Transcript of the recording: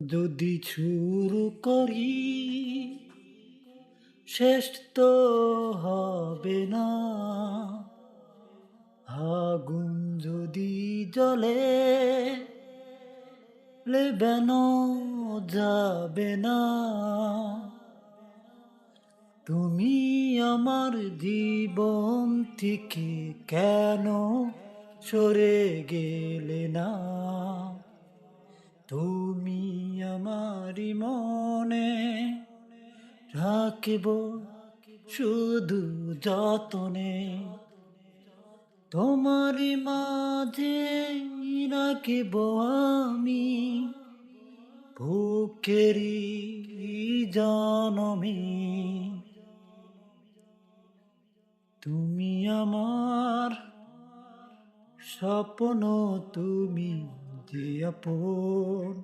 যদি শুরু করি শেষ তো হবে না। আগুন যদি জ্বলে লেবেনো যাবে না। তুমি আমার জীবন থেকে কেন সরে গেলে না? তুমি আমারি মনে রাখিব শুধু যতনে। তোমারি মাঝে রাখিব আমি বুকেরি জনমে। তুমি আমার স্বপ্ন, তুমি যে আপন।